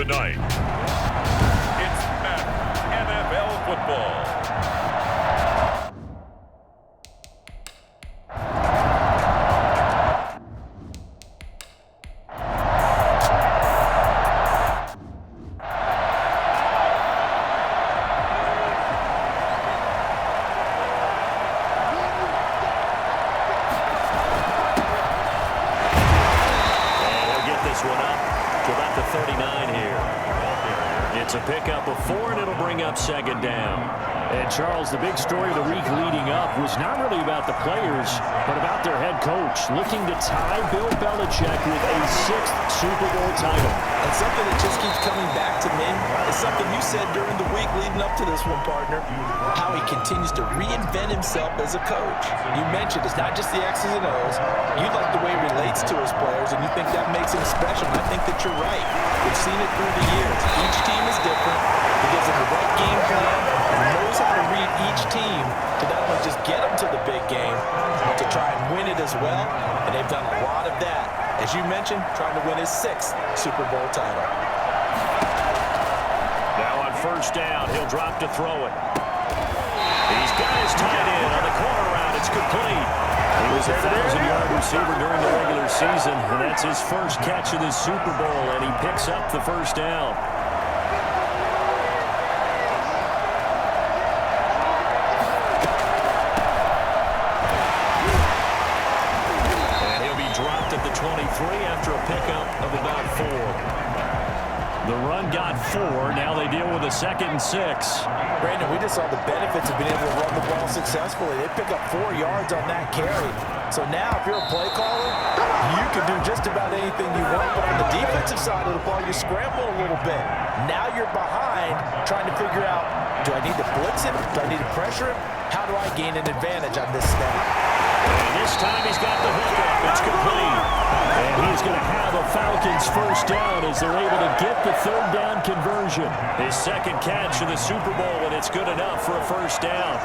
Tonight, it's Madden NFL football. It's a pickup of 4, and it'll bring up second down. And, Charles, the big story of the week leading up was not really about the players, but about their head coach looking to tie Bill Belichick with a 6th Super Bowl title. And something that just keeps coming back to me is something you said during the week leading up to this one, partner, how he continues to reinvent himself as a coach. You mentioned it's not just the X's and O's. You like the way he relates to his players, and you think that makes him special. And I think that you're right. We've seen it through the years. Each team is different. He gives them the right game plan and knows how to read each team to not only just get them to the big game, but to try and win it as well. And they've done a lot of that. As you mentioned, trying to win his 6th Super Bowl title. Now on first down, he'll drop to throw it. He's got his tight end on the corner route. It's complete. He was a 1,000-yard receiver during the regular season, and that's his first catch of this Super Bowl, and he picks up the first down. And he'll be dropped at the 23 after a pickup of about 4. The run got 4. Now they deal with a 2nd and 6. Brandon, we just saw the benefits of being able to run the ball successfully. They pick up 4 yards on that carry. So now if you're a play caller, you can do just about anything you want. But on the defensive side of the ball, you scramble a little bit. Now you're behind trying to figure out, do I need to blitz him? Do I need to pressure him? How do I gain an advantage on this snap? And this time he's got the hookup. It's complete. And he's going to have a Falcons first down as they're able to get the 3rd down conversion. His 2nd catch of the Super Bowl, and it's good enough for a first down.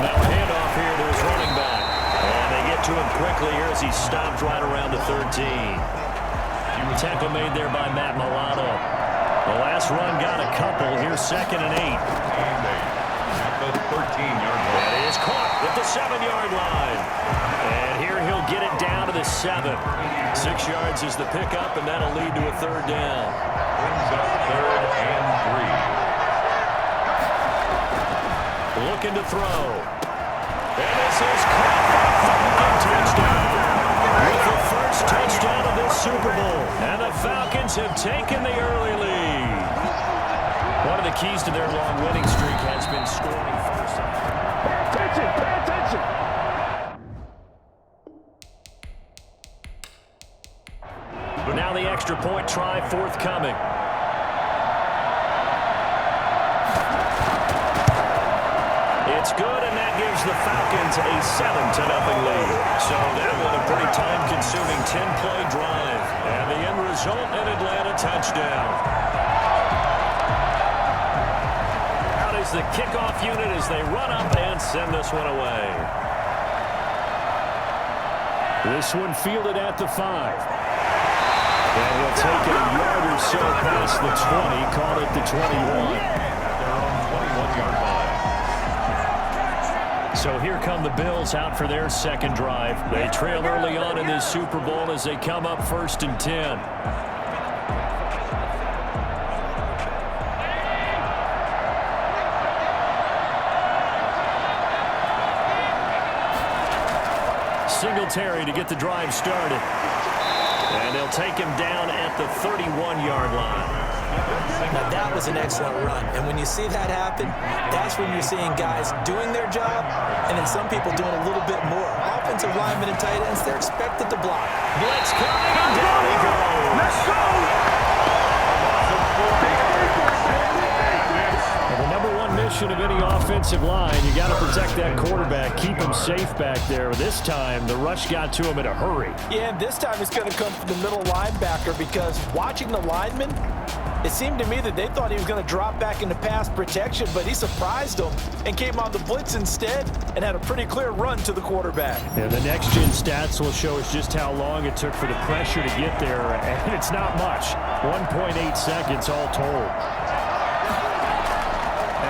Now a handoff here to his running back. And they get to him quickly here as he stopped right around the 13. Tackle made there by Matt Milano. The last run got a couple. Here's 2nd and 8. At the 13-yard line. That is caught at the 7-yard line. And here he'll get it down to the 7. 6 yards is the pickup, and that'll lead to a 3rd down. Brings up 3rd and 3. Looking to throw. And this is caught for a Falcon touchdown. With the first touchdown of this Super Bowl. And the Falcons have taken the early lead. One of the keys to their long winning streak has been scoring first. Pay attention. But now the extra point try forthcoming. It's good, and that gives the Falcons a 7-0 lead. So that was a pretty time-consuming 10-play drive. And the end result, an Atlanta touchdown. Out is the kickoff unit as they run up and send this one away. This one fielded at the 5. And he'll take it a yard or so past the 20, call it the 21. They're on 21-yard line. So here come the Bills out for their 2nd drive. They trail early on in this Super Bowl as they come up 1st and 10. Singletary to get the drive started. And they'll take him down at the 31-yard line. Now that was an excellent run, and when you see that happen, that's when you're seeing guys doing their job, and then some people doing a little bit more. Offensive linemen and tight ends, they're expected to block. Blitz coming, and down he goes. Let's go! Well, the number one mission of any offensive line, you got to protect that quarterback, keep him safe back there. This time, the rush got to him in a hurry. Yeah, and this time it's going to come from the middle linebacker because watching the lineman It seemed to me that they thought he was going to drop back into pass protection, but he surprised them and came on the blitz instead and had a pretty clear run to the quarterback. And the next-gen stats will show us just how long it took for the pressure to get there, and it's not much. 1.8 seconds all told.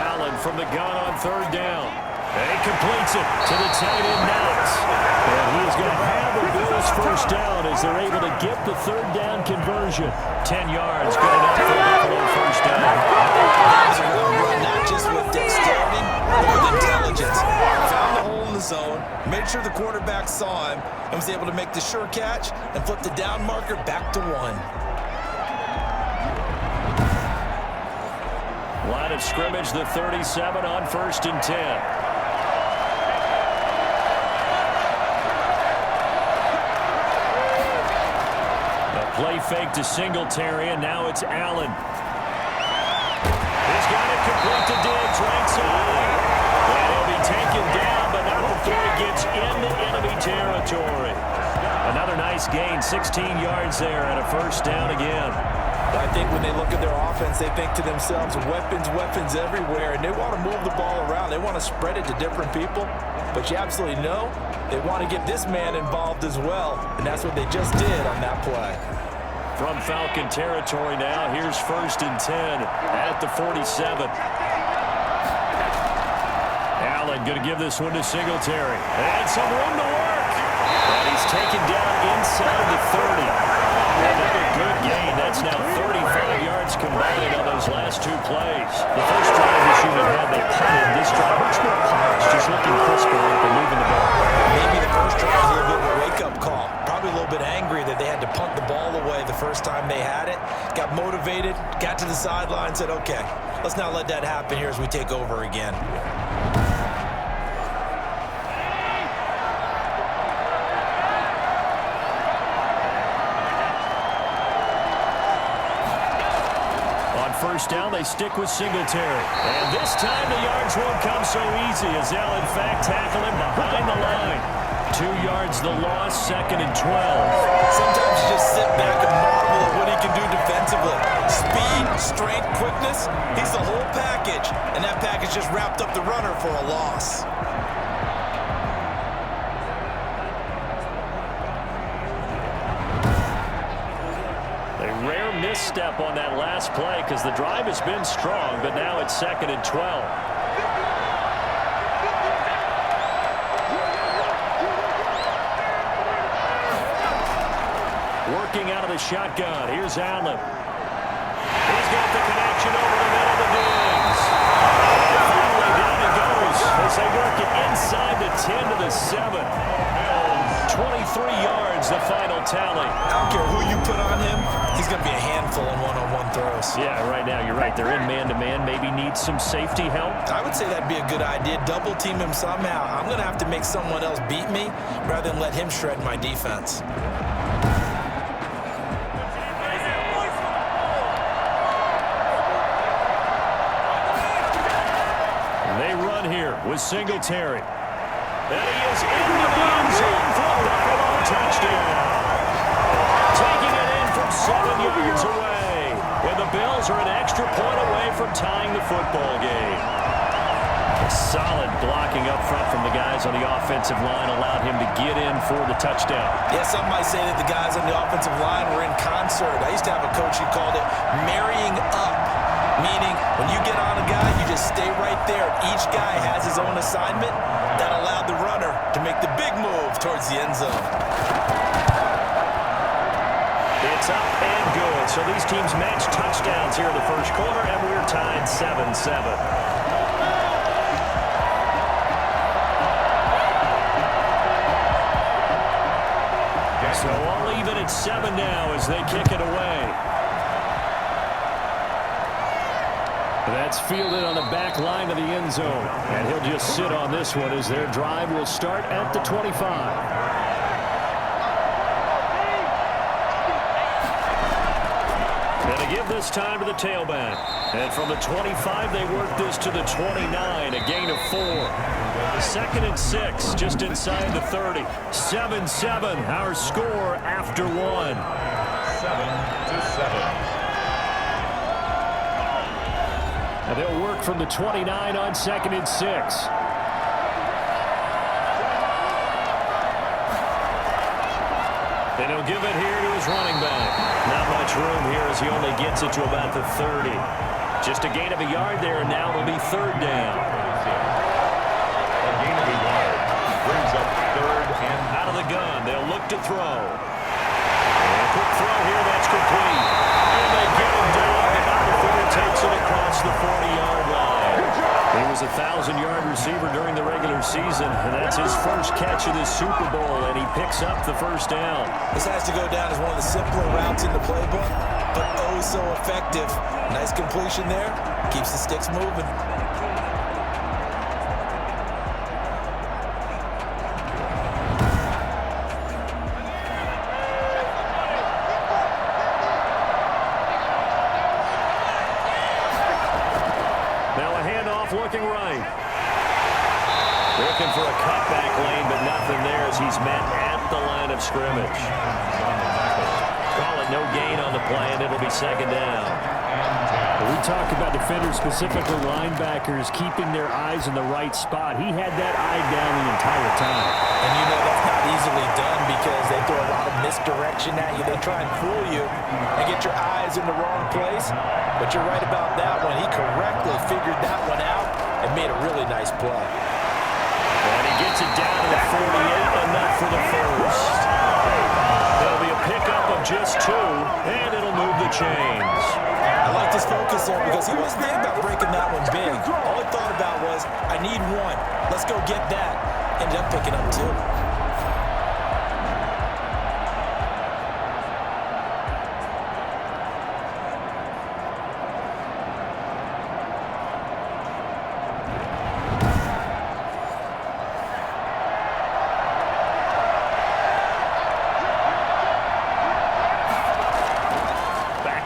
Allen from the gun on third down. And he completes it to the tight end Knox. And he is going to have the Bills first down as they're able to get the third down conversion. 10 yards, good enough for Buffalo first down. That was a run, not just with dexterity, but with intelligence. Found the hole in the zone, made sure the quarterback saw him, and was able to make the sure catch and flip the down marker back to 1. Line of scrimmage, the 37 on 1st and 10. Play fake to Singletary, and now it's Allen. He's got it complete to Diggs, right side. And he'll be taken down, but not before he gets into enemy territory. Another nice gain, 16 yards there, and a first down again. I think when they look at their offense, they think to themselves, weapons, weapons everywhere, and they want to move the ball around. They want to spread it to different people, but you absolutely know they want to get this man involved as well, and that's what they just did on that play. From Falcon territory now, here's 1st and 10 at the 47. Allen going to give this one to Singletary. And some room to work. And he's taken down inside the 30. Another good gain. That's now 35 yards combined on those last 2 plays. The first drive this unit had, they punted. This drive, much more polished, just looking crisper and moving the ball. Maybe the first drive was a little bit of a wake-up call. Probably a little bit angry that they had to punt the ball away the first time they had it. Got motivated, got to the sideline, said, okay, let's not let that happen here as we take over again. On first down, they stick with Singletary. And this time the yards won't come so easy as they'll, in fact, tackle him behind the line. 2 yards the loss, 2nd and 12. Sometimes you just sit back and marvel at what he can do defensively. Speed, strength, quickness, he's the whole package. And that package just wrapped up the runner for a loss. A rare misstep on that last play because the drive has been strong, but now it's 2nd and 12. Working out of the shotgun. Here's Allen. He's got the connection over the middle to Diggs. And finally down he goes as they work it inside the 10 to the 7. 23 yards, the final tally. I don't care who you put on him, he's going to be a handful in one-on-one throws. Yeah, right now you're right. They're in man-to-man. Maybe need some safety help. I would say that'd be a good idea. Double team him somehow. I'm going to have to make someone else beat me rather than let him shred my defense. With Singletary. And he is into the end zone for a Buffalo touchdown. Taking it in from 7 yards away. And the Bills are an extra point away from tying the football game. Solid blocking up front from the guys on the offensive line allowed him to get in for the touchdown. Yeah, some might say that the guys on the offensive line were in concert. I used to have a coach who called it marrying up. Meaning, when you get on a guy, you just stay right there. Each guy has his own assignment. That allowed the runner to make the big move towards the end zone. It's up and good. So these teams match touchdowns here in the first quarter, and we're tied 7-7. So all even at 7 now as they kick it away. That's fielded on the back line of the end zone. And he'll just sit on this one as their drive will start at the 25. And to give this time to the tailback. And from the 25, they work this to the 29, a gain of 4. 2nd and 6, just inside the 30. 7-7, our score after 1. 7-7. And they'll work from the 29 on 2nd and 6. And he'll give it here to his running back. Not much room here as he only gets it to about the 30. Just a gain of a yard there, and now it'll be 3rd down. A gain of a yard brings up 3rd and out of the gun. They'll look to throw. And a quick throw here, that's complete. And they get him down before he takes it across the 40-yard line. He was a 1,000-yard receiver during the regular season, and that's his first catch of this Super Bowl, and he picks up the 1st down. This has to go down as one of the simpler routes in the playbook, but oh so effective. Nice completion there. Keeps the sticks moving. Looking right. Looking for a cutback lane, but nothing there as he's met at the line of scrimmage. Call it no gain on the play, and it'll be 2nd down. We talk about defenders, specifically linebackers, keeping their eyes in the right spot. He had that eye down the entire time. And you know that's not easily done because they throw a lot of misdirection at you. They try and fool you and get your eyes in the wrong place. But you're right about that one. He correctly figured that one out and made a really nice play. And he gets it down to the 48, enough for the 1st. There'll be a pickup of just 2, and it'll move the chains. I like this focus there because he wasn't thinking about breaking that one big. All he thought about was, I need 1. Let's go get that. Ended up picking up 2.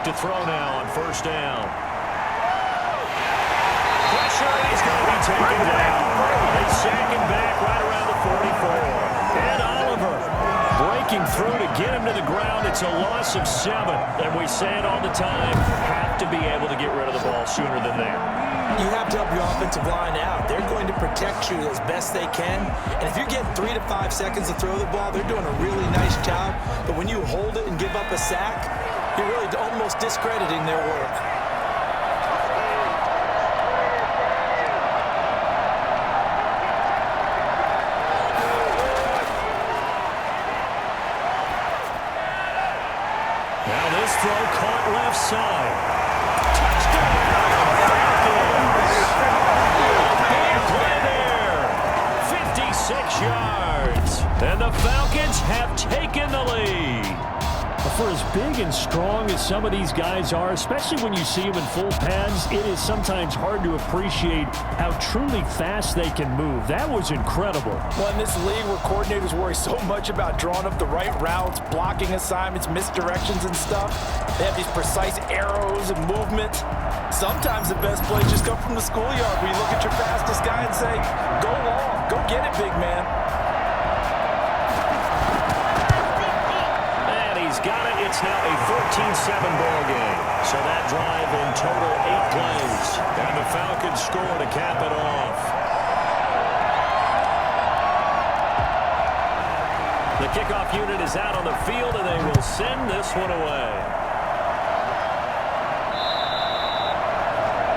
To throw now on 1st down. Pressure, he's going to be taken down. They sack him back right around the 44. And Oliver breaking through to get him to the ground. It's a loss of 7. And we say it all the time, have to be able to get rid of the ball sooner than that. You have to help your offensive line out. They're going to protect you as best they can. And if you're getting 3 to 5 seconds to throw the ball, they're doing a really nice job. But when you hold it and give up a sack, you're really almost discrediting their work. Now this throw caught left side. Touchdown! Big play there. 56 yards. And the Falcons have taken the lead. For as big and strong as some of these guys are, especially when you see them in full pads, it is sometimes hard to appreciate how truly fast they can move. That was incredible. Well, in this league where coordinators worry so much about drawing up the right routes, blocking assignments, misdirections and stuff, they have these precise arrows and movements. Sometimes the best plays just come from the schoolyard where you look at your fastest guy and say, go long, go get it, big man. Got it. It's now a 14-7 ball game. So that drive in total 8 plays. And the Falcons score to cap it off. The kickoff unit is out on the field, and they will send this one away.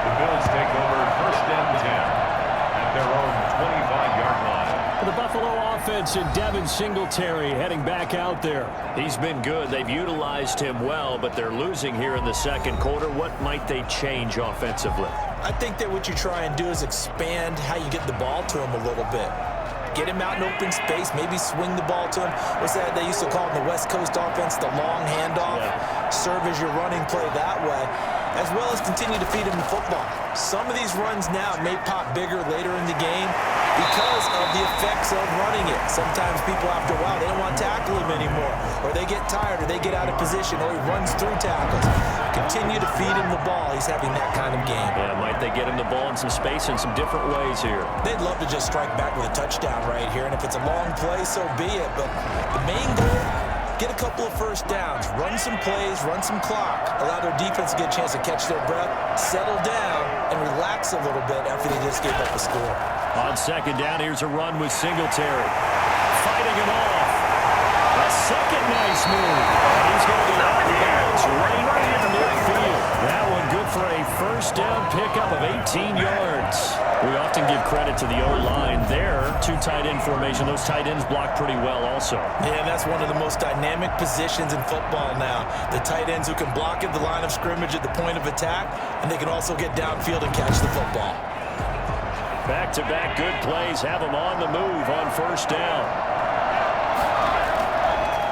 the Bills take over 1st and 10 at their own 25-yard line. The Buffalo offense and Devin Singletary heading back out there. He's been good. They've utilized him well, but they're losing here in the 2nd quarter. What might they change offensively? I think that what you try and do is expand how you get the ball to him a little bit. Get him out in open space, maybe swing the ball to him. What's that they used to call in the West Coast offense, the long handoff? Yeah. Serve as your running play that way, as well as continue to feed him the football. Some of these runs now may pop bigger later in the game because of the effects of running it. Sometimes people, after a while, they don't want to tackle him anymore, or they get tired, or they get out of position, or he runs through tackles. Continue to feed him the ball. He's having that kind of game. Yeah, might they get him the ball in some space in some different ways here? They'd love to just strike back with a touchdown right here, and if it's a long play, so be it. But the main goal, get a couple of first downs, run some plays, run some clock, allow their defense to get a chance to catch their breath, settle down, and relax a little bit after they just gave up a score. On second down, here's a run with Singletary. Fighting it off. A second nice move. He's going to get out of bounds right at midfield. That one good for a first down pickup of 18 yards. We often give credit to the O-line there. Two tight end formation. Those tight ends block pretty well also. Yeah, and that's one of the most dynamic positions in football now. The tight ends who can block at the line of scrimmage at the point of attack, and they can also get downfield and catch the football. Back-to-back good plays have them on the move on first down.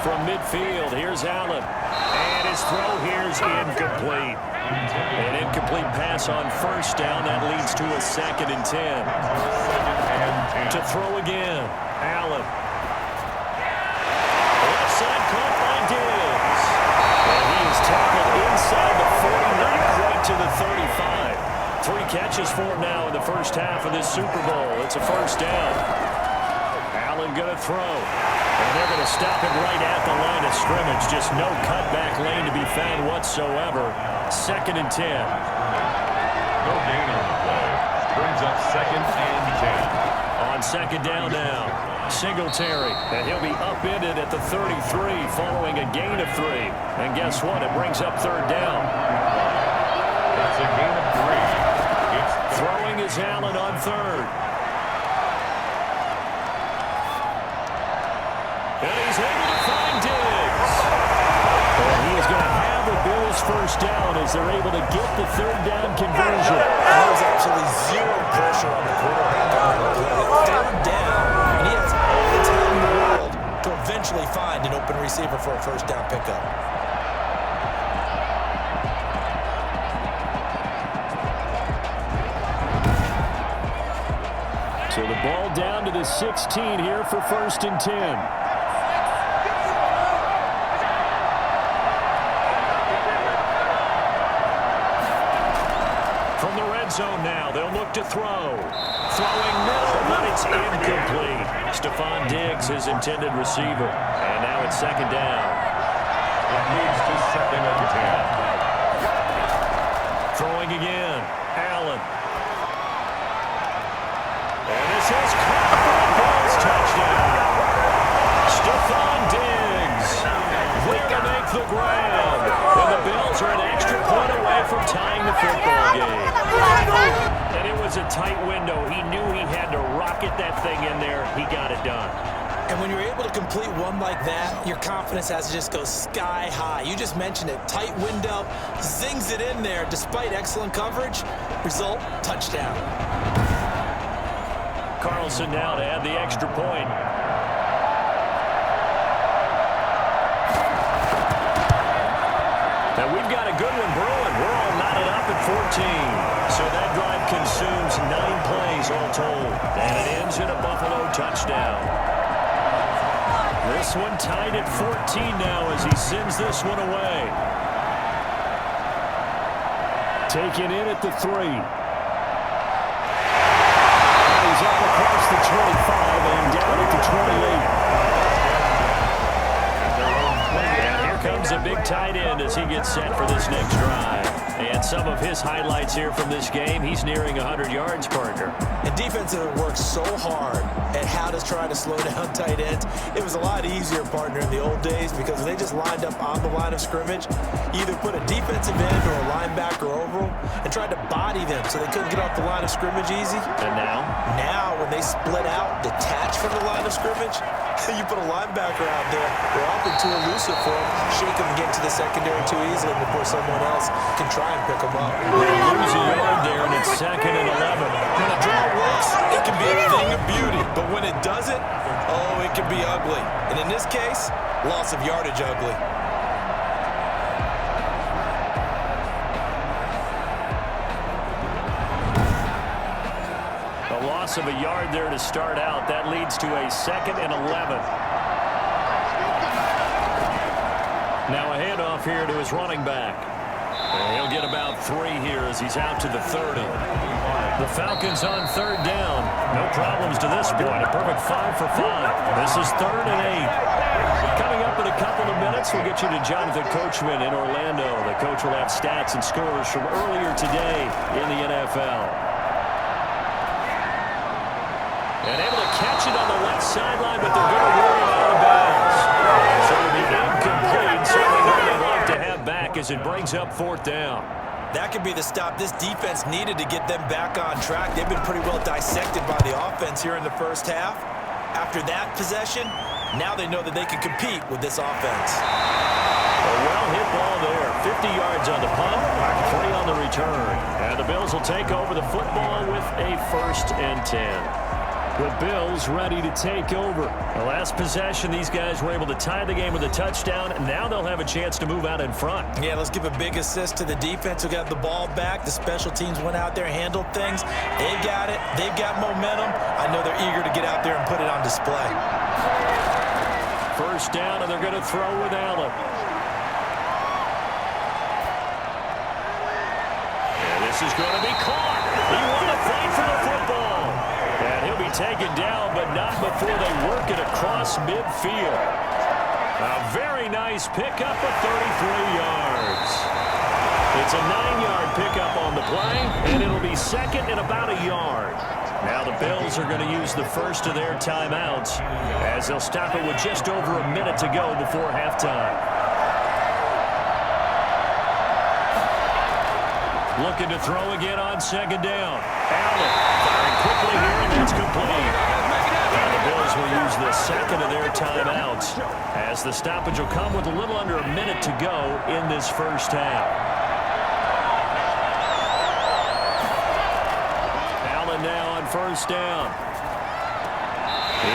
From midfield, here's Allen. And his throw here's incomplete. An incomplete pass on first down. That leads to a 2nd and 10. To throw again, Allen. Left side caught by Diggs. And he is tackled inside the 40, not quite to the 35. 3 catches for him now in the first half of this Super Bowl. It's a first down. Allen going to throw. And they're going to stop it right at the line of scrimmage. Just no cutback lane to be found whatsoever. 2nd and 10. No gain on the play. Brings up 2nd and 10. On second down now, Singletary. And he'll be upended at the 33 following a gain of 3. And guess what? It brings up 3rd down. That's a gain of 3. Throwing is Allen on 3rd. And he's able to find Diggs. And he is going to have the Bills first down as they're able to get the 3rd down conversion. There was absolutely zero pressure on the quarterback on that play. 3rd down, and he has all the time in the world to eventually find an open receiver for a first down pickup. So the ball down to the 16 here for 1st and 10. From the red zone now, they'll look to throw. Throwing middle, but it's incomplete. Stephon Diggs, his intended receiver. And now it's 2nd down. It leads to 2nd and 10. Throwing again. Allen. And this is caught for a Bills touchdown. Stephon Diggs will make the grab. And the Bills are an extra point away from tying the football game. And it was a tight window. He knew he had to rocket that thing in there. He got it done. And when you're able to complete one like that, your confidence has to just go sky high. You just mentioned it. Tight window, zings it in there despite excellent coverage. Result, touchdown. Carlson now to add the extra point. Now we've got a good one brewing. We're all knotted up at 14. So that drive consumes 9 plays all told. And it ends in a Buffalo touchdown. This one tied at 14 now as he sends this one away. Taken in at the 3. He's up across the 25 and down at the 28. And here comes a big tight end as he gets set for this next drive. And some of his highlights here from this game, he's nearing 100 yards, partner. And defense have worked so hard at how to try to slow down tight ends. It was a lot easier, partner, in the old days because they just lined up on the line of scrimmage, either put a defensive end or a linebacker over them and tried to body them so they couldn't get off the line of scrimmage easy. And now? Now, when they split out, detach from the line of scrimmage, you put a linebacker out there, they're often too elusive for him, shake him and get to the secondary too easily before someone else can try and pick him up. They lose a yard there, and it's 2nd and 11. When a draw works, it can be a thing of beauty, but when it doesn't, oh, it can be ugly. And in this case, loss of yardage ugly. A loss of a yard there to start out. That leads to a 2nd and 11. Now a handoff here to his running back. And he'll get about 3 here as he's out to the 30. The Falcons on 3rd down. No problems to this point. A perfect 5 for 5. This is 3rd and 8. Coming up in a couple of minutes, we'll get you to Jonathan Coachman in Orlando. The coach will have stats and scores from earlier today in the NFL. And able to catch it on the left sideline, but they're going to rule it out of bounds. So it'll be incomplete. Certainly what they'd love to have back as it brings up 4th down. That could be the stop this defense needed to get them back on track. They've been pretty well dissected by the offense here in the first half. After that possession, now they know that they can compete with this offense. A well-hit ball there. 50 yards on the punt, 3 on the return. And the Bills will take over the football with a 1st and 10. The Bills ready to take over. The last possession, these guys were able to tie the game with a touchdown. Now they'll have a chance to move out in front. Yeah, let's give a big assist to the defense who got the ball back. The special teams went out there, handled things. They've got it. They've got momentum. I know they're eager to get out there and put it on display. 1st down, and they're going to throw with Allen. And this is going to be caught. He won a fight for the football. And he'll be taken down, but not before they work it across midfield. A very nice pickup of 33 yards. It's a 9-yard pickup on the play, and it'll be 2nd and about a yard. Now the Bills are going to use the first of their timeouts as they'll stop it with just over a minute to go before halftime. Looking to throw again on 2nd down. Allen firing quickly here, and that's complete. And the Bills will use the 2nd of their timeouts as the stoppage will come with a little under a minute to go in this first half. Allen now on 1st down.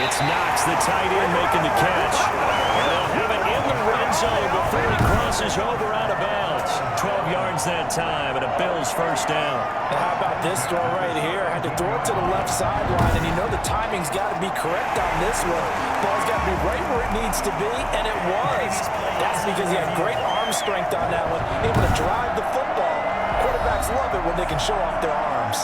It's Knox, the tight end, making the catch. And they'll have it in the red zone before he crosses over out of bounds. 12 yards that time, and a Bills 1st down. And how about this throw right here? Had to throw it to the left sideline, and you know the timing's got to be correct on this one. Ball's got to be right where it needs to be, and it was. That's because he had great arm strength on that one, able to drive the football. Quarterbacks love it when they can show off their arms.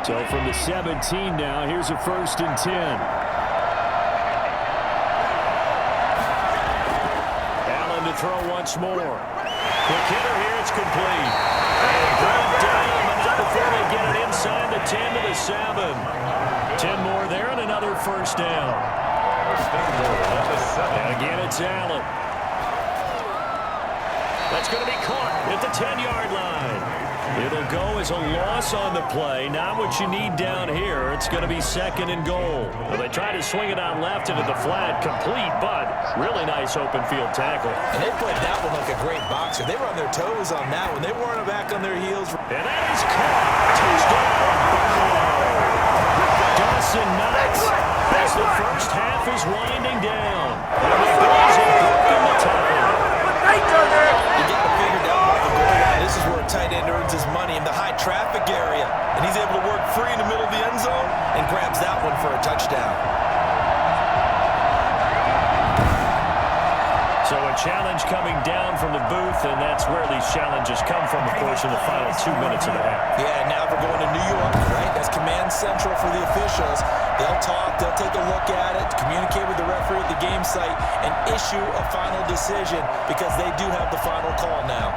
So from the 17 now, here's a 1st and 10. Allen to throw once more. Quick hitter here, it's complete. And brought down, but not before they get it inside the 10 to the 7. 10 more there and another 1st down. And again, it's Allen. That's going to be caught at the 10-yard line. It'll go as a loss on the play. Not what you need down here. It's going to be 2nd and goal. Well, they try to swing it out left into the flat. Complete, but really nice open field tackle. And they played that one like a great boxer. They were on their toes on that one. They weren't back on their heels. And that is caught. Touchdown. Dawson Knox as the first half is winding down. And the Bills are broken the tie. You got to figure down by the goal line. This is where a tight end earns his money in the high traffic area. And he's able to work free in the middle of the end zone and grabs that one for a touchdown. So a challenge coming down from the booth, and that's where these challenges come from, of course, in the final 2 minutes of the half. Yeah, now we're going to New York, right? That's command central for the officials. They'll talk, they'll take a look at it, communicate with the referee at the game site, and issue a final decision because they do have the final call now.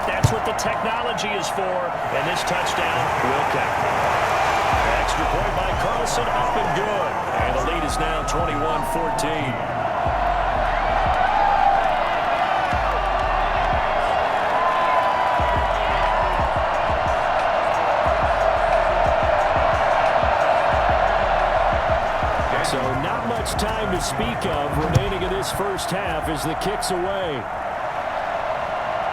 That's what the technology is for, and this touchdown will count. Extra point by Carlson, up and good. And the lead is now 21-14. So not much time to to speak of remaining in this first half as the kick's away.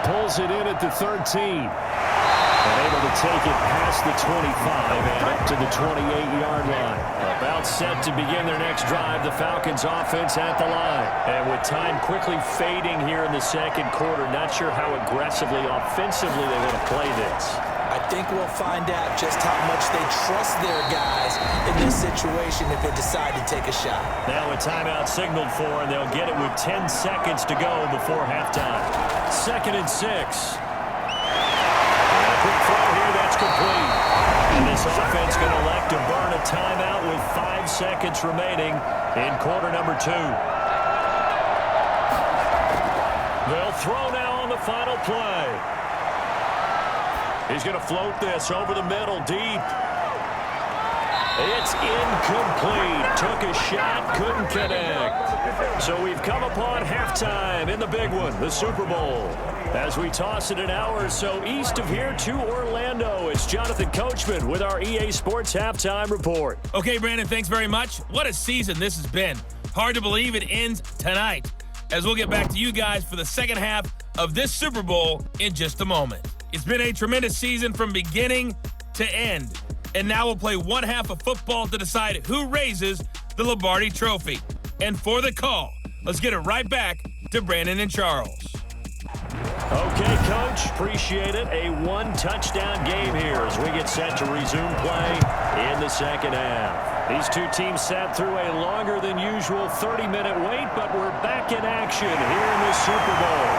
Pulls it in at the 13. And able to take it past the 25 and up to the 28-yard line. About set to begin their next drive, the Falcons offense at the line. And with time quickly fading here in the second quarter, not sure how aggressively, offensively they want to play this. I think we'll find out just how much they trust their guys in this situation if they decide to take a shot. Now a timeout signaled for, and they'll get it with 10 seconds to go before halftime. 2nd and 6. Quick throw here, that's complete. And this offense going to elect to burn a timeout with 5 seconds remaining in quarter number 2. They'll throw now on the final play. He's going to float this over the middle, deep. It's incomplete. Took a shot, couldn't connect. So we've come upon halftime in the big one, the Super Bowl. As we toss it an hour or so east of here to Orlando, it's Jonathan Coachman with our EA Sports Halftime Report. Okay, Brandon, thanks very much. What a season this has been. Hard to believe it ends tonight, as we'll get back to you guys for the second half of this Super Bowl in just a moment. It's been a tremendous season from beginning to end, and now we'll play one half of football to decide who raises the Lombardi Trophy. And for the call, let's get it right back to Brandon and Charles. Okay, Coach, appreciate it. A one-touchdown game here as we get set to resume play in the second half. These two teams sat through a longer than usual 30-minute wait, but we're back in action here in the Super Bowl.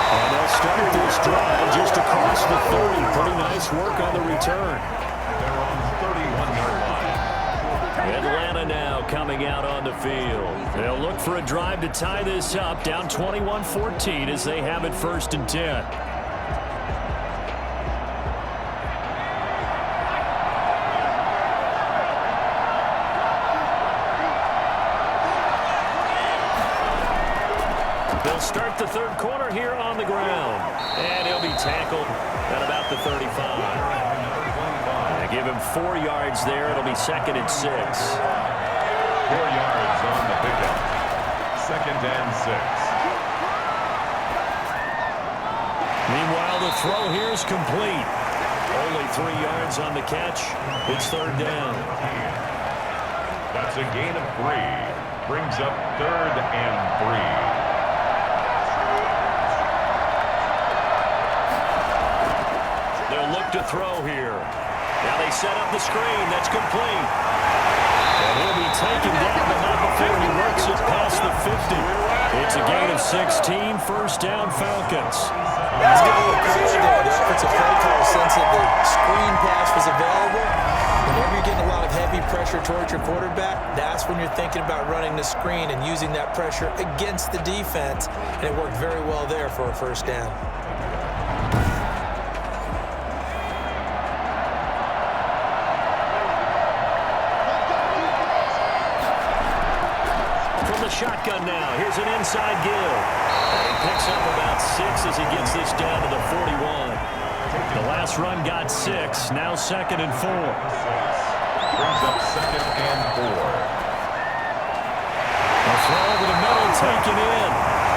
And they'll start this drive just across the 30. Pretty nice work on the return. They're on the 31-yard line. Atlanta now coming out on the field. They'll look for a drive to tie this up, down 21-14 as they have it 1st and 10. They'll start the third quarter here on the ground. And he'll be tackled at about the 35. Give him 4 yards there. It'll be 2nd and 6. 4 yards on the pickup. 2nd and 6. Meanwhile, the throw here is complete. Only 3 yards on the catch. It's 3rd down. That's a gain of 3. Brings up 3rd and 3. They'll look to throw here. Now they set up the screen. That's complete. And he'll be taken down, but not before he works it past the 50. It's a gain of 16. 1st down, Falcons. Let's get a little clear there. The offensive play call sense that the screen pass was available. Whenever you're getting a lot of heavy pressure towards your quarterback, that's when you're thinking about running the screen and using that pressure against the defense. And it worked very well there for a 1st down. Shotgun now. Here's an inside give. And he picks up about 6 as he gets this down to the 41. The last run got 6. Now 2nd and 4. Brings up 2nd and 4. A throw over the middle taken in.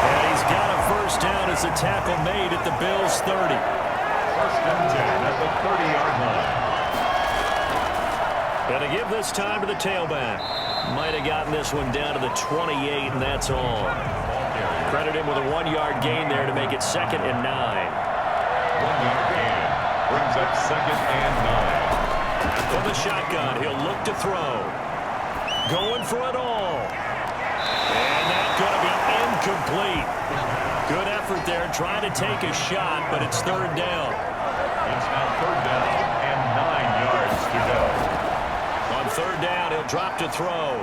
And he's got a 1st down as the tackle made at the Bills' 30. 1st and 10 at the 30-yard line. Going to give this time to the tailback. Might have gotten this one down to the 28, and that's all. Credit him with a 1-yard gain there to make it 2nd and 9. 1-yard gain. Brings up 2nd and 9. From the shotgun, he'll look to throw. Going for it all. And that's going to be incomplete. Good effort there, trying to take a shot, but it's 3rd down. It's now 3rd down and 9 yards to go. On 3rd down, he'll drop to throw.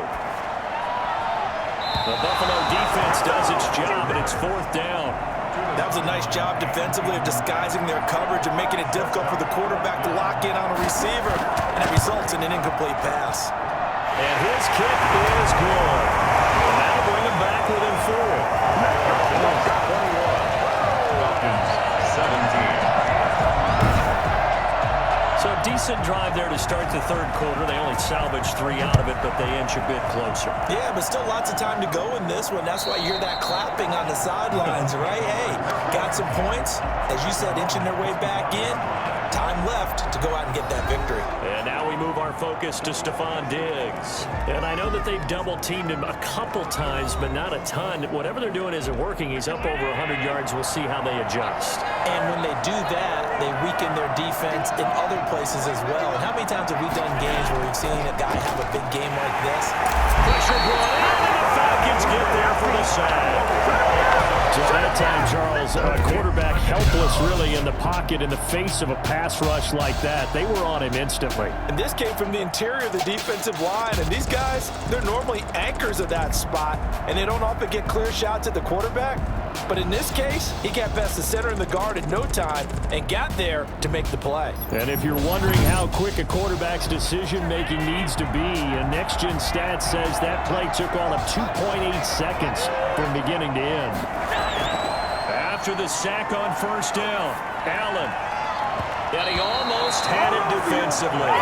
The Buffalo defense does its job, and it's 4th down. That was a nice job defensively of disguising their coverage and making it difficult for the quarterback to lock in on a receiver, and it results in an incomplete pass. And his kick is good. And that'll bring him back within 4. Falcons 17. So decent drive there to to start the third quarter. They only salvaged 3 out of it, but they inch a bit closer. Yeah, but still lots of time to go in this one. That's why you hear that clapping on the sidelines, right? Hey, got some points. As you said, inching their way back in. Time left to go out and get that victory. And now we move our focus to Stephon Diggs. And I know that they've double-teamed him a couple times, but not a ton. Whatever they're doing isn't working. He's up over 100 yards. We'll see how they adjust. And when they do that, they weaken their defense in other places as well. And how many times have we done games where we've seen a guy have a big game like this? Pressure brought in, and the Falcons get there for the sack. So that time, Charles, a quarterback helpless really in the pocket in the face of a pass rush like that. They were on him instantly. And this came from the interior of the defensive line. And these guys, they're normally anchors of that spot, and they don't often get clear shots at the quarterback. But in this case, he got past the center and the guard in no time and got there to make the play. And if you're wondering how quick a quarterback's decision-making needs to be, a next-gen stat says that play took all of 2.8 seconds from beginning to end. After the sack on first down, Allen. And he almost had it defensively.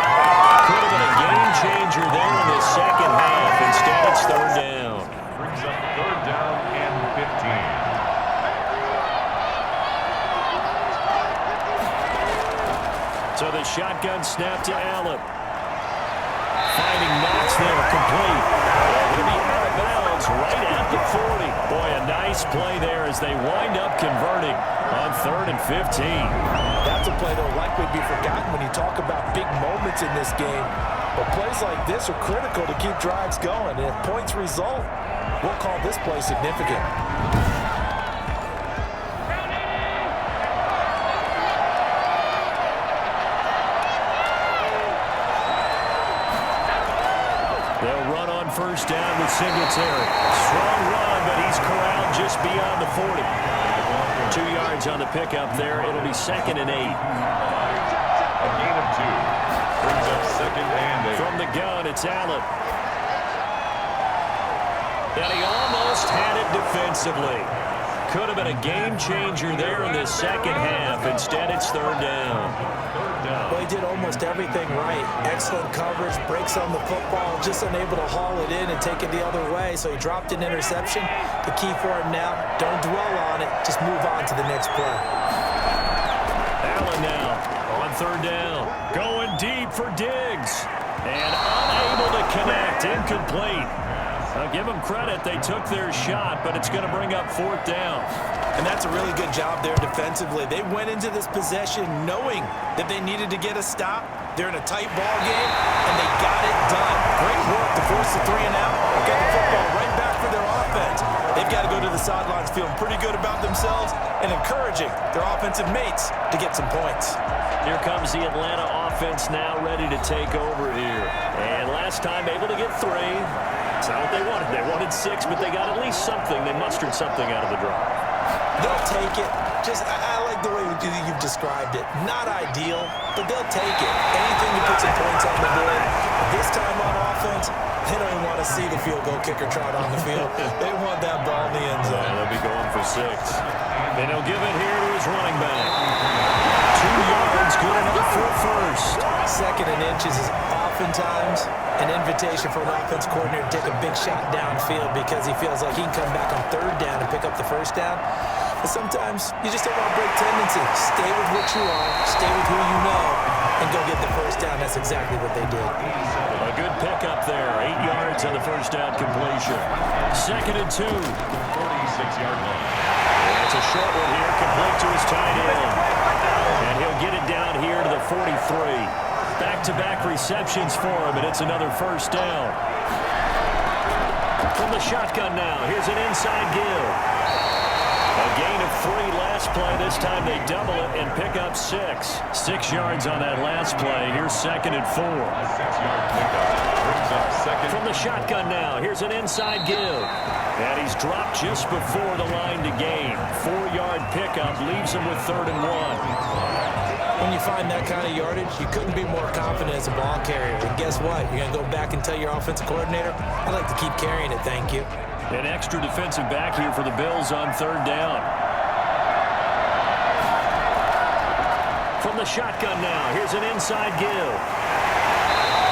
Could have been a game-changer there in the second half. Instead, it's third down. Brings up third down and 15. So the shotgun snap to Allen. Finding Knox there, complete. Going to be out of bounds right at the 40. Boy, a nice play there as they wind up converting on 3rd and 15. That's a play that will likely be forgotten when you talk about big moments in this game. But plays like this are critical to keep drives going. And if points result, we'll call this play significant. They'll run on first down with Singletary. Strong run, but he's corralled just beyond the 40. 2 yards on the pickup there. It'll be 2nd and 8. A gain of 2. Brings up 2nd and 8. From the gun, it's Allen. And he almost had it defensively. Could have been a game changer there in the second half. Instead, it's 3rd down. Well, he did almost everything right. Excellent coverage, breaks on the football, just unable to haul it in and take it the other way. So he dropped an interception. The key for him now, don't dwell on it. Just move on to the next play. Allen now on 3rd down. Going deep for Diggs. And unable to connect. Incomplete. I'll give them credit. They took their shot, but it's going to bring up 4th down. And that's a really good job there defensively. They went into this possession knowing that they needed to get a stop. They're in a tight ball game, and they got it done. Great work to force the 3 and out. Get the football right back for their offense. They've got to go to the sidelines feeling pretty good about themselves and encouraging their offensive mates to get some points. Here comes the Atlanta offense now ready to take over here. And last time able to get 3. That's not what they wanted. They wanted 6, but they got at least something. They mustered something out of the drive. They'll take it. I like the way you've described it. Not ideal, but they'll take it. Anything to put some points on the board. This time on offense, they don't even want to see the field goal kicker trot on the field. They want that ball in the end zone. They'll be going for 6. And he'll give it here to his running back. 2 yards, good enough for a first. 2nd and inches is oftentimes an invitation for an offense coordinator to take a big shot downfield because he feels like he can come back on 3rd down and pick up the first down. But sometimes you just don't want to break tendency. Stay with what you are, stay with who you know, and go get the first down. That's exactly what they did. A good pickup there. 8 yards on the first down completion. 2nd and 2. 46-yard line. It's a short one here, complete to his tight end. And he'll get it down here to the 43. Back-to-back receptions for him, and it's another first down. From the shotgun now, here's an inside give. A gain of 3 last play. This time they double it and pick up 6. 6 yards on that last play. Here's 2nd and 4. 6-yard pickup. Brings up 2nd. From the shotgun now, here's an inside give. And he's dropped just before the line to gain. 4-yard pickup leaves him with 3rd and 1. When you find that kind of yardage, you couldn't be more confident as a ball carrier. And guess what? You're going to go back and tell your offensive coordinator, I'd like to keep carrying it, thank you. An extra defensive back here for the Bills on 3rd down. From the shotgun now, here's an inside give.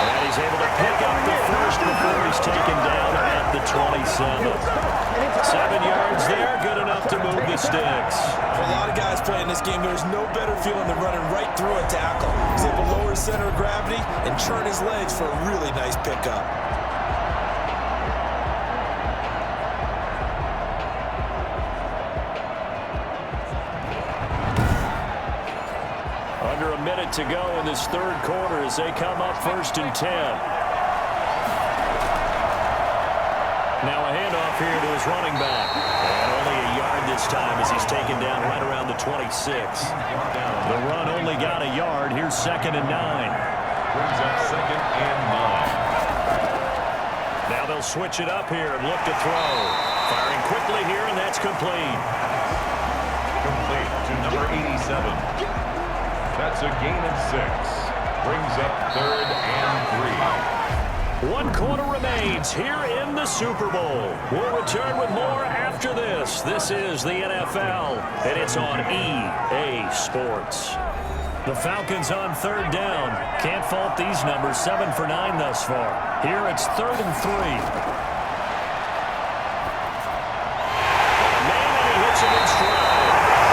And he's able to pick up the first before he's taken down at the 27. 7 yards there, good enough to move the sticks. For a lot of guys playing this game, there's no better feeling than running right through a tackle. He's able to lower his center of gravity and churn his legs for a really nice pickup. Under a minute to go in this third quarter as they come up 1st and 10. Now a handoff here to his running back. And only a yard this time as he's taken down right around the 26. The run only got a yard. Here's 2nd and 9. Brings up 2nd and 9. Now they'll switch it up here and look to throw. Firing quickly here, and that's complete. Complete to number 87. That's a gain of 6. Brings up 3rd and 3. 1 quarter remains here in the Super Bowl. We'll return with more after this. This is the NFL, and it's on EA Sports. The Falcons on 3rd down. Can't fault these numbers. 7 for 9 thus far. Here it's 3rd and 3. Man, and he hits him in stride.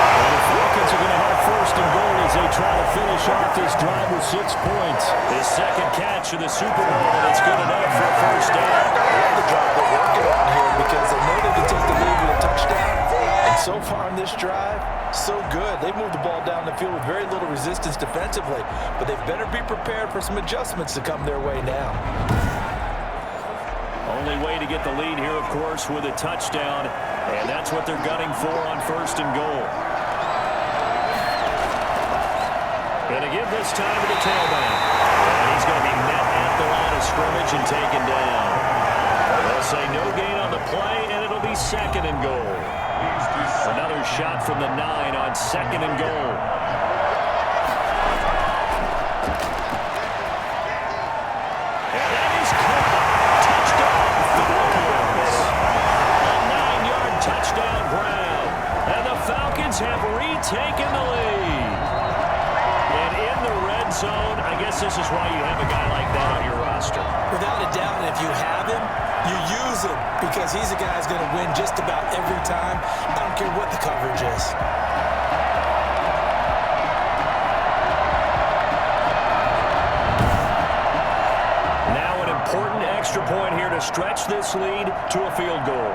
And the Falcons are going to have 1st and goal as they try to finish off this drive with 6 points. His 2nd catch of the Super Bowl, and it's good enough for a 1st down. I love the drive they're working on here because they know they can take the lead with a touchdown. And so far on this drive, so good. They moved the ball down the field with very little resistance defensively, but they better be prepared for some adjustments to come their way now. Only way to get the lead here, of course, with a touchdown, and that's what they're gunning for on 1st and goal. Going to give this time to the tailback. And he's going to be met at the line of scrimmage and taken down. They'll say no gain on the play, and it'll be 2nd and goal. Another shot from the 9 on 2nd and goal. And that is caught. Touchdown, Falcons. A 9-yard touchdown grab. And the Falcons have retaken the lead. And in the red zone, I guess this is why you have a guy like that on your roster. Without a doubt, and if you have him, you use him because he's a guy who's going to win just about every time. I don't care what the coverage is. Now an important extra point here to stretch this lead to a field goal.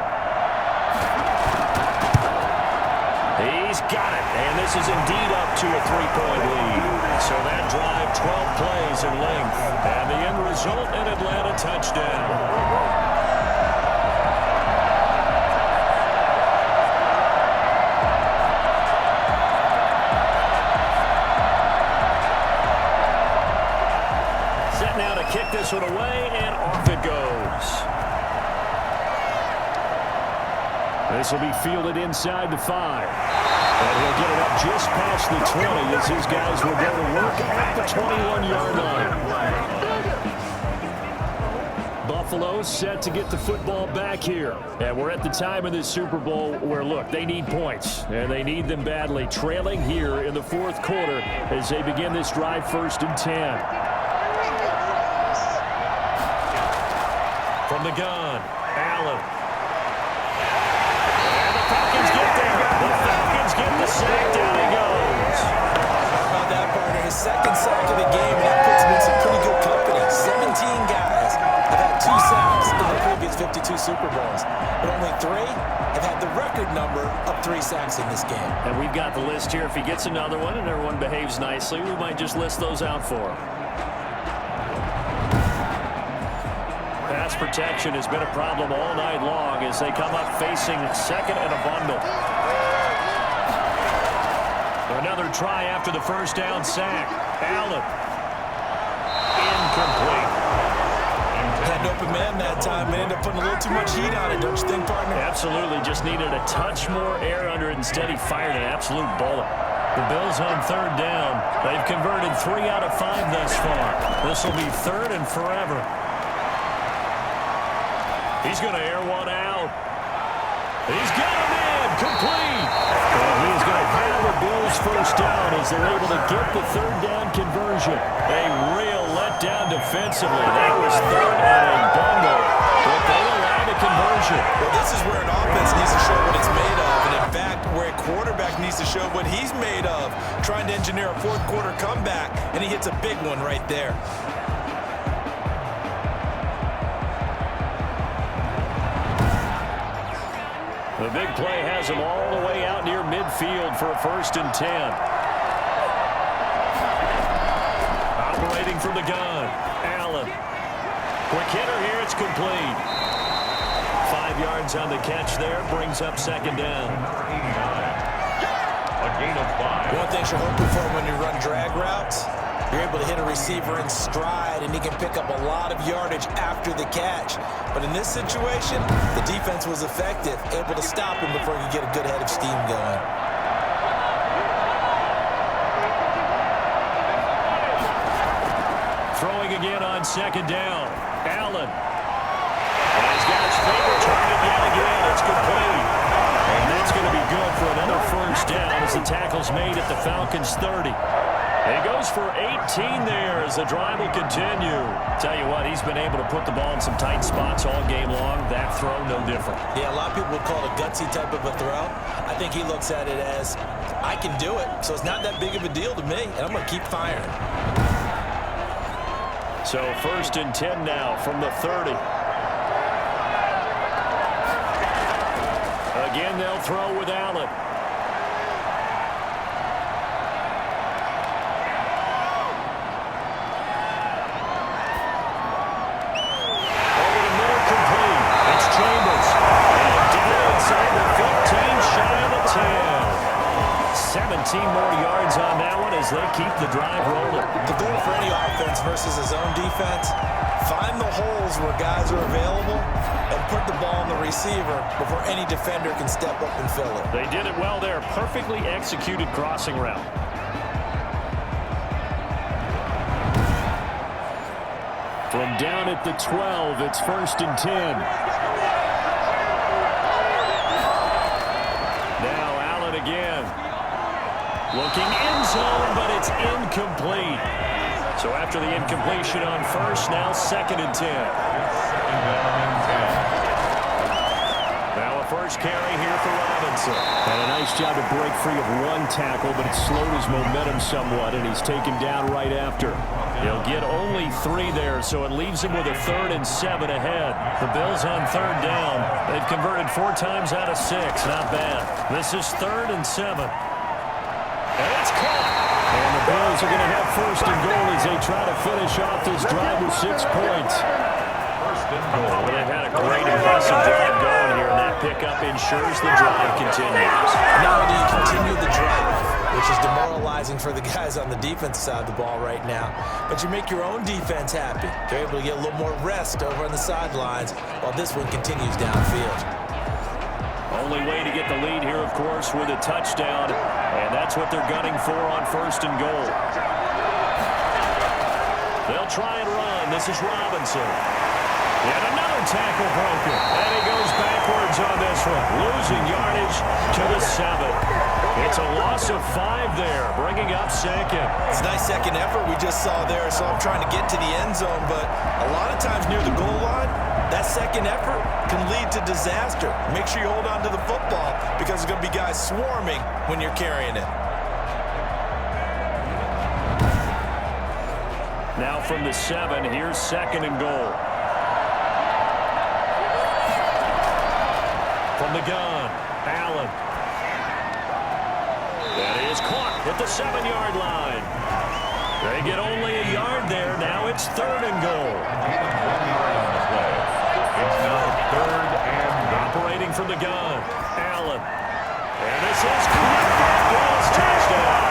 He's got it, and this is indeed up to a 3-point lead. So that drive, 12 plays in length, and the end result, an Atlanta touchdown. Set now to kick this one away, and off it goes. This will be fielded inside the 5. And he'll get it up just past the 20 as his guys will go to work at the 21-yard line. Buffalo set to get the football back here. And we're at the time of this Super Bowl where, look, they need points. And they need them badly. Trailing here in the 4th quarter as they begin this drive 1st and 10. From the gun, Allen. Get the sack, down he goes. How about that, partner? His 2nd sack of the game, and that puts him in some pretty good company. 17 guys have had 2 sacks in the previous 52 Super Bowls, but only 3 have had the record number of 3 sacks in this game. And we've got the list here. If he gets another one and everyone behaves nicely, we might just list those out for him. Pass protection has been a problem all night long as they come up facing 2nd and a bundle. Another try after the 1st down sack. Allen. Incomplete. Had an open man that time and ended up putting a little too much heat on it, don't you think, partner? Absolutely. Just needed a touch more air under it. Instead, he fired an absolute bullet. The Bills on 3rd down. They've converted 3 out of 5 thus far. This will be 3rd and forever. He's going to air one out. He's got him in. Complete. And he's going to have the Bills 1st down as they're able to get the 3rd down conversion. A real letdown brought down defensively. That was third and a bungle, but they allow the conversion. Well, this is where an offense needs to show what it's made of, and in fact, where a quarterback needs to show what he's made of, trying to engineer a fourth quarter comeback, and he hits a big one right there. The big play has him all the way out near midfield for a 1st and 10. Operating from the gun, Allen. Quick hitter here, it's complete. 5 yards on the catch there, brings up 2nd down. A gain of 5. One thing you're hoping for when you run drag routes, you're able to hit a receiver in stride, and he can pick up a lot of yardage after the catch. But in this situation, the defense was effective, able to stop him before he could get a good head of steam going. Throwing again on 2nd down. Allen. And he's got his favorite target yet again. It's complete. And that's going to be good for another 1st down as the tackle's made at the Falcons' 30. He goes for 18 there as the drive will continue. Tell you what, he's been able to put the ball in some tight spots all game long. That throw, no different. Yeah, a lot of people would call it a gutsy type of a throw. I think he looks at it as, I can do it, so it's not that big of a deal to me, and I'm going to keep firing. So 1st and 10 now from the 30. Again, they'll throw with Allen. Chambers. And down inside the 15, shy of the 10. 17 more yards on that one as they keep the drive rolling. The goal for any offense versus his own defense, find the holes where guys are available and put the ball on the receiver before any defender can step up and fill it. They did it well there. Perfectly executed crossing route. From down at the 12, it's 1st and 10. Now Allen again. Looking end zone, but it's incomplete. So after the incompletion on 1st, now 2nd and 10. Now a 1st carry here for Robinson. And a nice job to break free of one tackle, but it slowed his momentum somewhat, and he's taken down right after. He'll get only 3 there, so it leaves him with a 3rd and 7 ahead. The Bills on 3rd down. They've converted 4 times out of 6. Not bad. This is 3rd and 7. And it's caught. And the Bills are going to have 1st and goal as they try to finish off this drive with 6 points. Well, they've had a great, impressive drive going here, and that pickup ensures the drive continues. Not only do you continue the drive, which is demoralizing for the guys on the defense side of the ball right now, but you make your own defense happy. They're able to get a little more rest over on the sidelines while this one continues downfield. Only way to get the lead here, of course, with a touchdown, and that's what they're gunning for on 1st and goal. They'll try and run. This is Robinson. And another tackle broken. And he goes backwards on this one, losing yardage to the 7. It's a loss of 5 there, bringing up 2nd. It's a nice second effort we just saw there, so I'm trying to get to the end zone, but a lot of times near the goal line, that second effort can lead to disaster. Make sure you hold on to the football because there's going to be guys swarming when you're carrying it. Now from the 7, here's 2nd and goal. From the gun, Allen. That is caught at the 7-yard line. They get only a yard there. Now it's 3rd and goal. It's now 3rd and operating from the gun, Allen. And this is caught. Bills touchdown.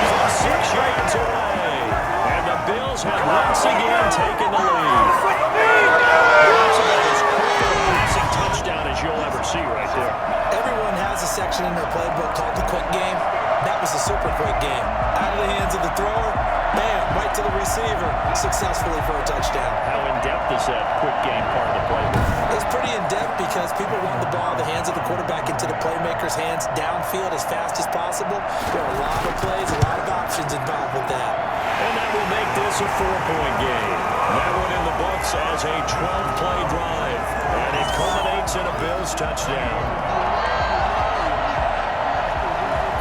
From 6 yards away. And the Bills have once again taken the lead. That's about as quick of a passing touchdown as you'll ever see right there. Everyone has a section in their playbook called the quick game. That was a super quick game. Out of the hands of the thrower, bam, right to the receiver, successfully for a touchdown. How in-depth is that quick game part of the playbook? It's pretty in-depth because people want the ball in the hands of the quarterback into the playmaker's hands downfield as fast as possible. There are a lot of plays, a lot of options involved with that. And that will make this a 4-point game. That one in the books as a 12-play drive. And it culminates in a Bills touchdown.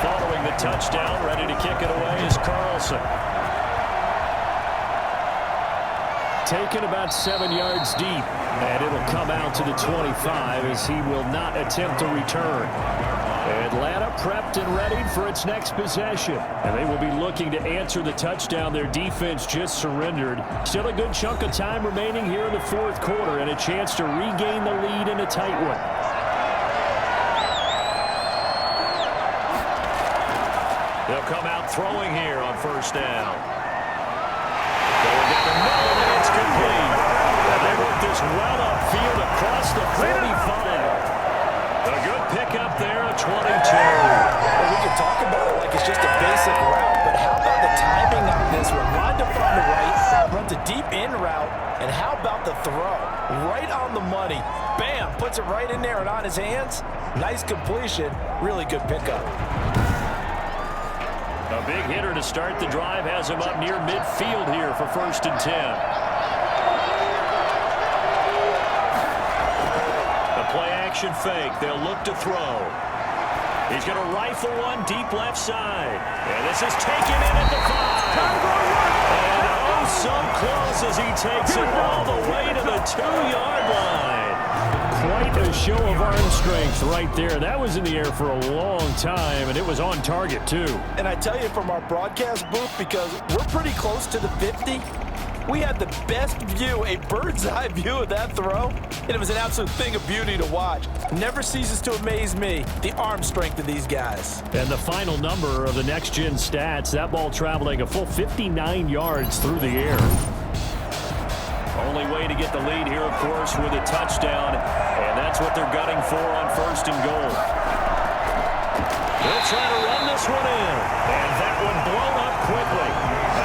Following the touchdown, ready to kick it away is Carlson. Taken about 7 yards deep, and it'll come out to the 25 as he will not attempt to return. Atlanta prepped and ready for its next possession, and they will be looking to answer the touchdown their defense just surrendered. Still a good chunk of time remaining here in the fourth quarter and a chance to regain the lead in a tight one. They'll come out throwing here on first down. Going down the middle, and it's complete. And they work this well upfield across the 45. A good pickup there, a 22. Well, we can talk about it like it's just a basic route, but how about the timing on this one? Lined up on the right, runs a deep in route, and how about the throw? Right on the money. Bam, puts it right in there and on his hands. Nice completion, really good pickup. A big hitter to start the drive has him up near midfield here for 1st and 10. The play action fake. They'll look to throw. He's going to rifle one deep left side. And this is taken in at the 5. And oh, so close as he takes it all the way to the 2-yard line. Quite a show of arm strength right there. That was in the air for a long time, and it was on target, too. And I tell you, from our broadcast booth, because we're pretty close to the 50, we had the best view, a bird's-eye view of that throw, and it was an absolute thing of beauty to watch. Never ceases to amaze me, the arm strength of these guys. And the final number of the next-gen stats, that ball traveling a full 59 yards through the air. Only way to get the lead here, of course, with a touchdown, and that's what they're gunning for on 1st and goal. They'll try to run this one in, and that one blown up quickly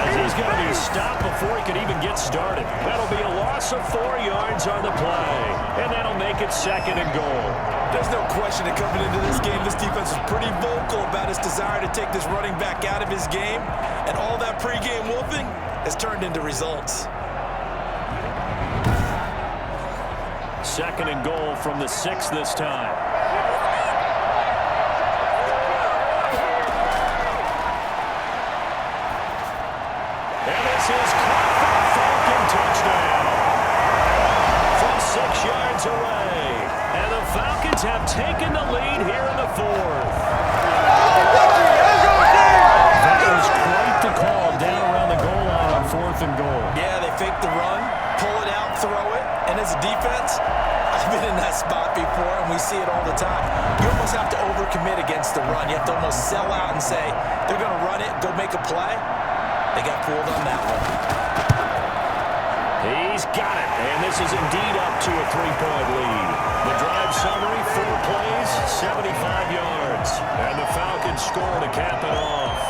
as he's going to be stopped before he could even get started. That'll be a loss of 4 yards on the play, and that'll make it 2nd and goal. There's no question that coming into this game, this defense is pretty vocal about its desire to take this running back out of his game, and all that pregame wolfing has turned into results. 2nd and goal from the 6 this time. And this is caught for a Falcon touchdown from 6 yards away. And the Falcons have taken the lead here in the 4th. That was quite the call down around the goal line on 4th and goal. Yeah, they fake the run, pull it out, throw it, and as a defense, I've been in that spot before, and we see it all the time. You almost have to overcommit against the run. You have to almost sell out and say, they're going to run it, go make a play. They got fooled on that one. He's got it, and this is indeed up to a 3-point lead. The drive summary, 4 plays, 75 yards. And the Falcons score to cap it off.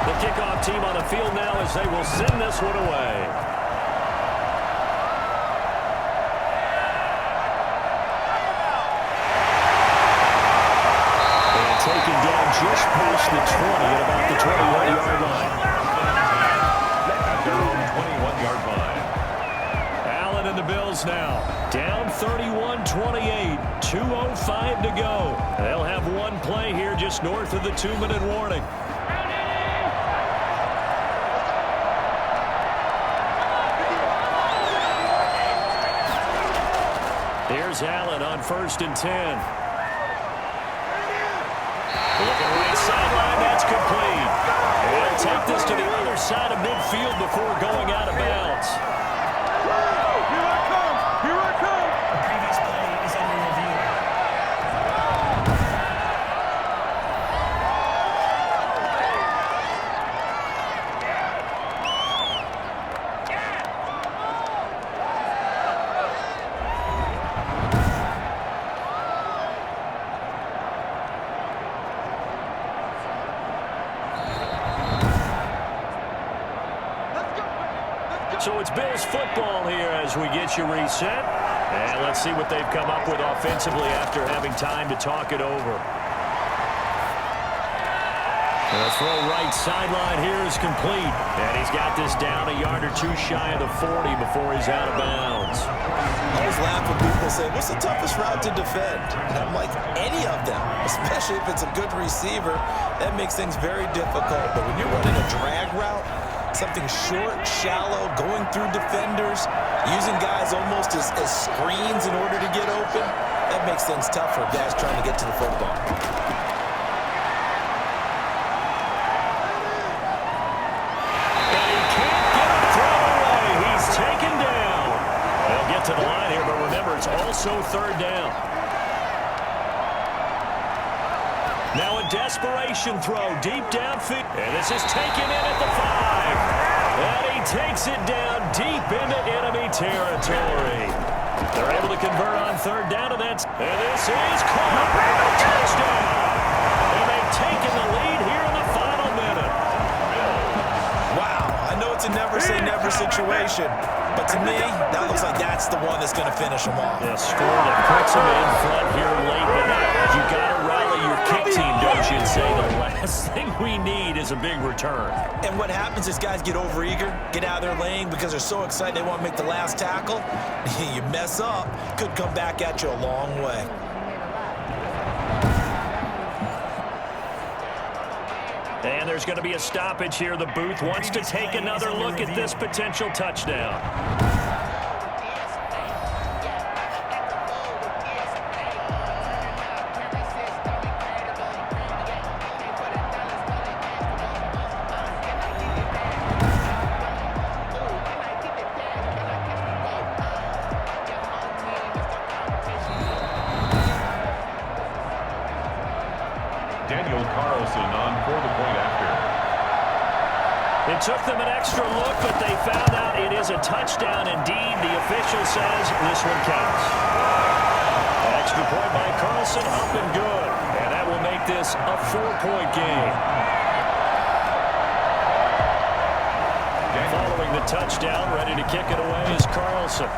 The kickoff team on the field now as they will send this one away. Taken down just past the 20 at about the 21-yard line. 21-yard line. Allen and the Bills now. Down 31-28. 2:05 to go. They'll have one play here just north of the 2-minute warning. Here's Allen on 1st and 10. Looking right sideline, that's complete. They'll take this to the other side of midfield before going out of bounds. Here I come! Here I come! The previous play is under review. So it's Bills football here as we get you reset. And let's see what they've come up with offensively after having time to talk it over. The throw right sideline here is complete. And he's got this down a yard or two shy of the 40 before he's out of bounds. I always laugh when people say, what's the toughest route to defend? And I'm like, any of them, especially if it's a good receiver. That makes things very difficult. But when you're running a drag route, something short, shallow, going through defenders, using guys almost as screens in order to get open, that makes things tough for guys trying to get to the football. To the line here, but remember, it's also third down. Now a desperation throw deep downfield. And this is taken in at the 5. And he takes it down deep into enemy territory. They're able to convert on third down, and this is caught. Touchdown. And they've taken the lead here in the final minute. Wow, I know it's a never-say-never situation. But to me, that looks like that's the one that's going to finish them off. Yeah, score that puts them in front here late. But you got to rally your kick team, don't you, and say the last thing we need is a big return. And what happens is guys get overeager, get out of their lane because they're so excited they want to make the last tackle. You mess up, could come back at you a long way. And there's going to be a stoppage here. The booth wants to take another look at this potential touchdown. It took them an extra look, but they found out it is a touchdown indeed. The official says this one counts. An extra point by Carlson, up and good. And that will make this a 4-point game. Following the touchdown, ready to kick it away is Carlson.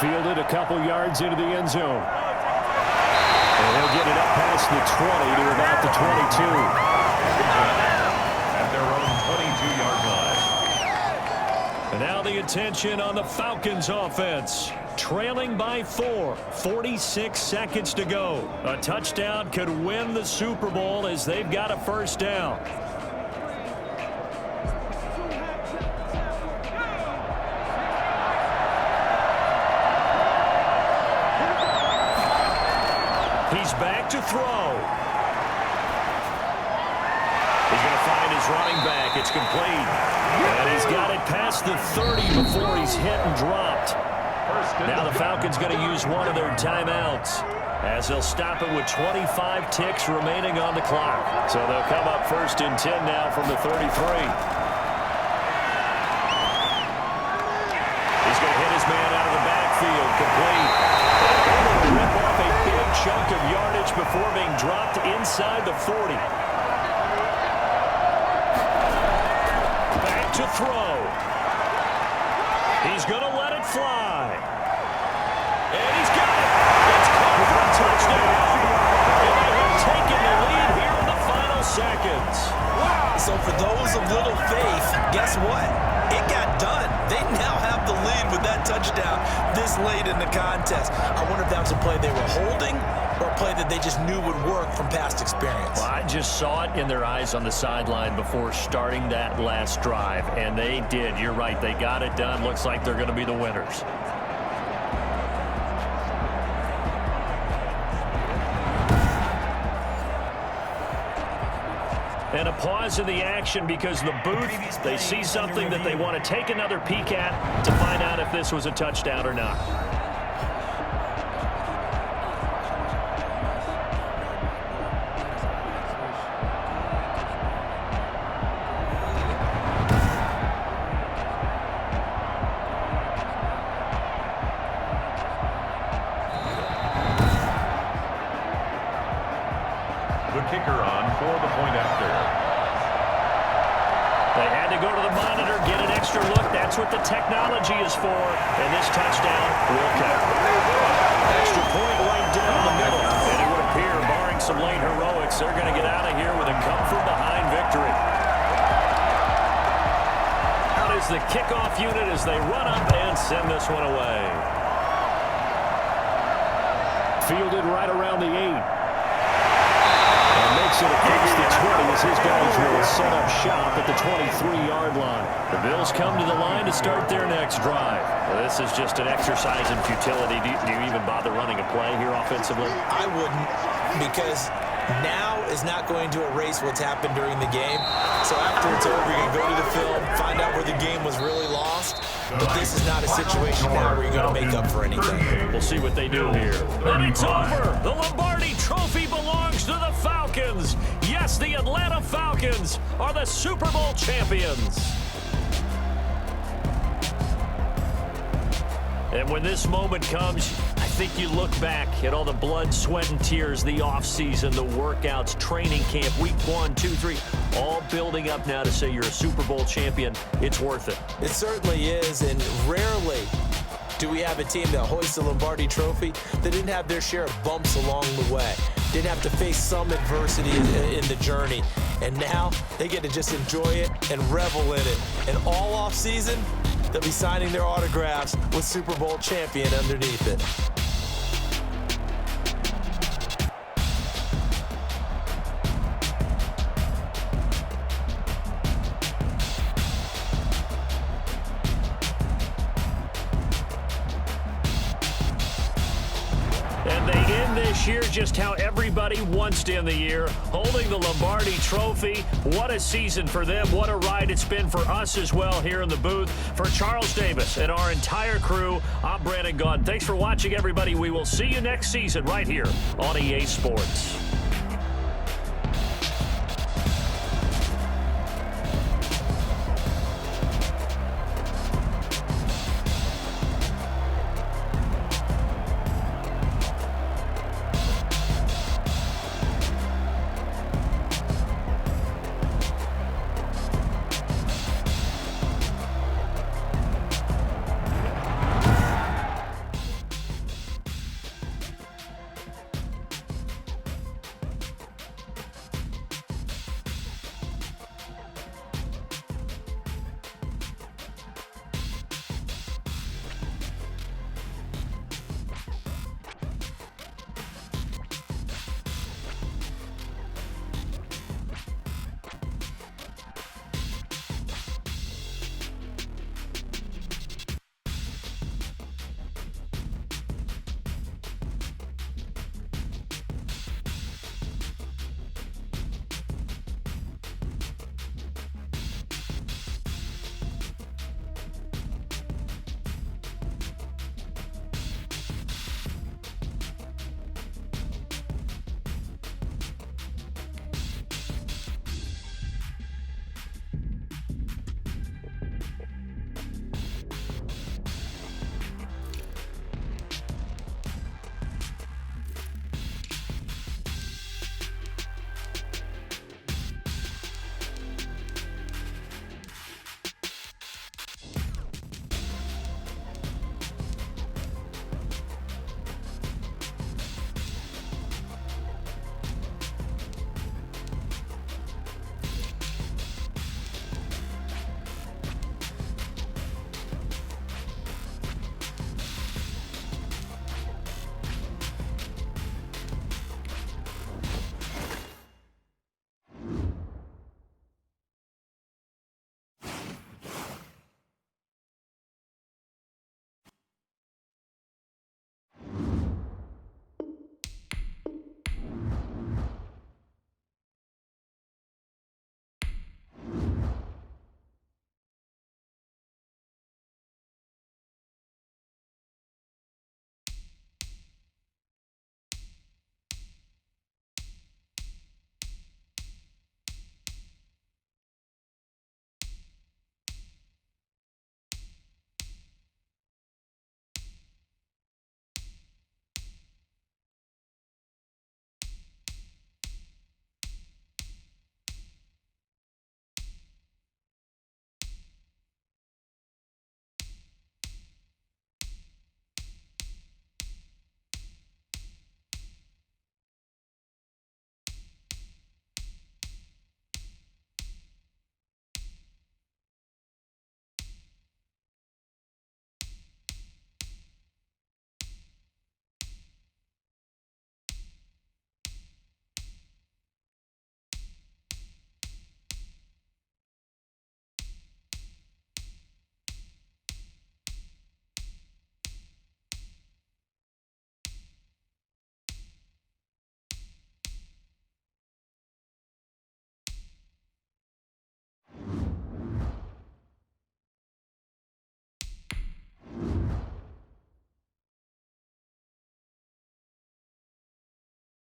Fielded a couple yards into the end zone. And he'll get it up past the 20 to about the 22. At their own 22-yard line. And now the attention on the Falcons offense. Trailing by 4, 46 seconds to go. A touchdown could win the Super Bowl as they've got a first down. He's back to throw. He's going to find his running back. It's complete. And he's got it past the 30 before he's hit and dropped. Now the Falcons going to use one of their timeouts as they'll stop it with 25 ticks remaining on the clock. So they'll come up first and 10 now from the 33. He's going to hit his man out of the backfield. Complete. Able to rip off a big chunk of yardage before being dropped inside the 40. To throw. He's going to let it fly. And he's got it. It's caught for a touchdown. And they have taken the lead here in the final seconds. So for those of little faith, guess what? It got done. They now have the lead with that touchdown this late in the contest. I wonder if that was a play they were holding or a play that they just knew would work from past experience. Well, I just saw it in their eyes on the sideline before starting that last drive, and they did. You're right. They got it done. Looks like they're going to be the winners. And a pause in the action because the booth, they see something that they want to take another peek at to find out if this was a touchdown or not. They had to go to the monitor, get an extra look. That's what the technology is for. And this touchdown will count. Extra point right down the middle. And it would appear, barring some late heroics, they're going to get out of here with a come-from-behind victory. Out is the kickoff unit as they run up and send this one away. Fielded right around the 8. And makes it across the 20 as his guys will set up shop at the 23-yard line. The Bills come to the line to start their next drive. Well, this is just an exercise in futility. Do you even bother running a play here offensively? I wouldn't, because now is not going to erase what's happened during the game. So after it's over, you can go to the film, find out where the game was really lost. But this is not a situation now where you're going to make up for anything. We'll see what they do here. And it's over. The Lombardi Trophy belongs to the Falcons. Yes, the Atlanta Falcons are the Super Bowl champions. And when this moment comes, I think you look back at all the blood, sweat, and tears, the offseason, the workouts, training camp, week 1, 2, 3, all building up now to say you're a Super Bowl champion. It's worth it. It certainly is, and rarely do we have a team that hoists the Lombardi Trophy that didn't have their share of bumps along the way, didn't have to face some adversity in the journey, and now they get to just enjoy it and revel in it. And all offseason, they'll be signing their autographs with Super Bowl champion underneath it. And they end this year just how everybody wants to end the year, holding the Lombardi Trophy. What a season for them. What a ride it's been for us as well here in the booth. For Charles Davis and our entire crew, I'm Brandon Gaudin. Thanks for watching, everybody. We will see you next season right here on EA Sports.